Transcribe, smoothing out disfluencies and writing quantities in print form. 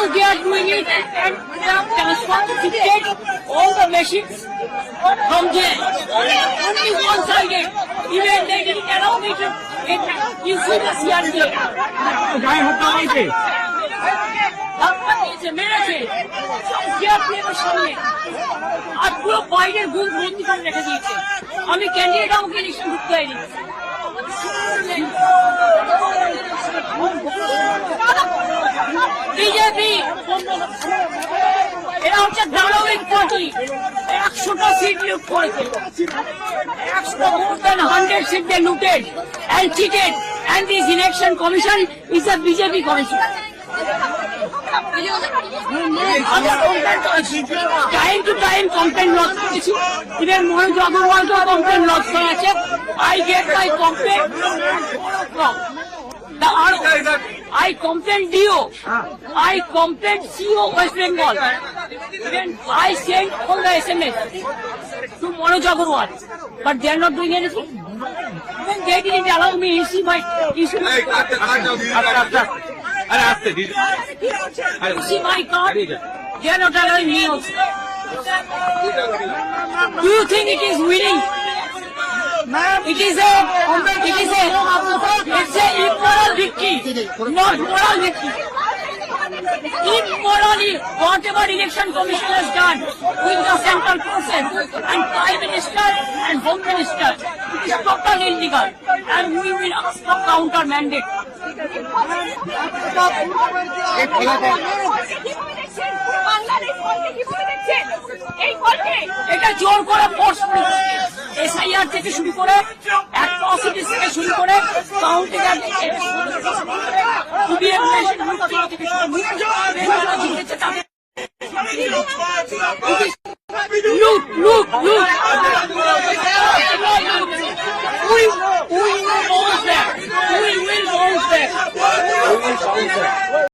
Now they are doing it and they have transferred all the machines from there. Only one-sided. Even they didn't allow me to you see the CRJ. ধাক্কা দিয়েছে, মেরেছে সিআরপিএফের সামনে আর পুরো বাইরের গুণ ভর্তি করে রেখে দিয়েছে। আমি ক্যান্ডিডেট আমাকে ইলেকশন ঢুকতে হয়নি। বিজেপি এরা হচ্ছে দানবিক পার্টি। 100টা সিট লুট করেছে, 100 seat they looted and cheated, and this election commission is a BJP commission. Time to time complain lodge করেছি, ইভেন মনোজ আগরওয়ালকেও কমপ্লেন লজ করা আছে। I get my complaint from the RO. I complained DO. I complained CO West Bengal. Even I sent all the SMS to Manoj Agarwal, but they are not doing anything. Even they didn't allow me to see my issue. See my card. They are not allowing me also. Do you think it is winning? It is a immoral victory, not moral victory. Immorally, whatever election commission has done with the central process and prime minister and home minister, it is totally illegal, and we will ask for counter mandate. এটা জোর করে force SIR থেকে শুরু করে atrocities থেকে শুরু করে counting লুট লুট লুট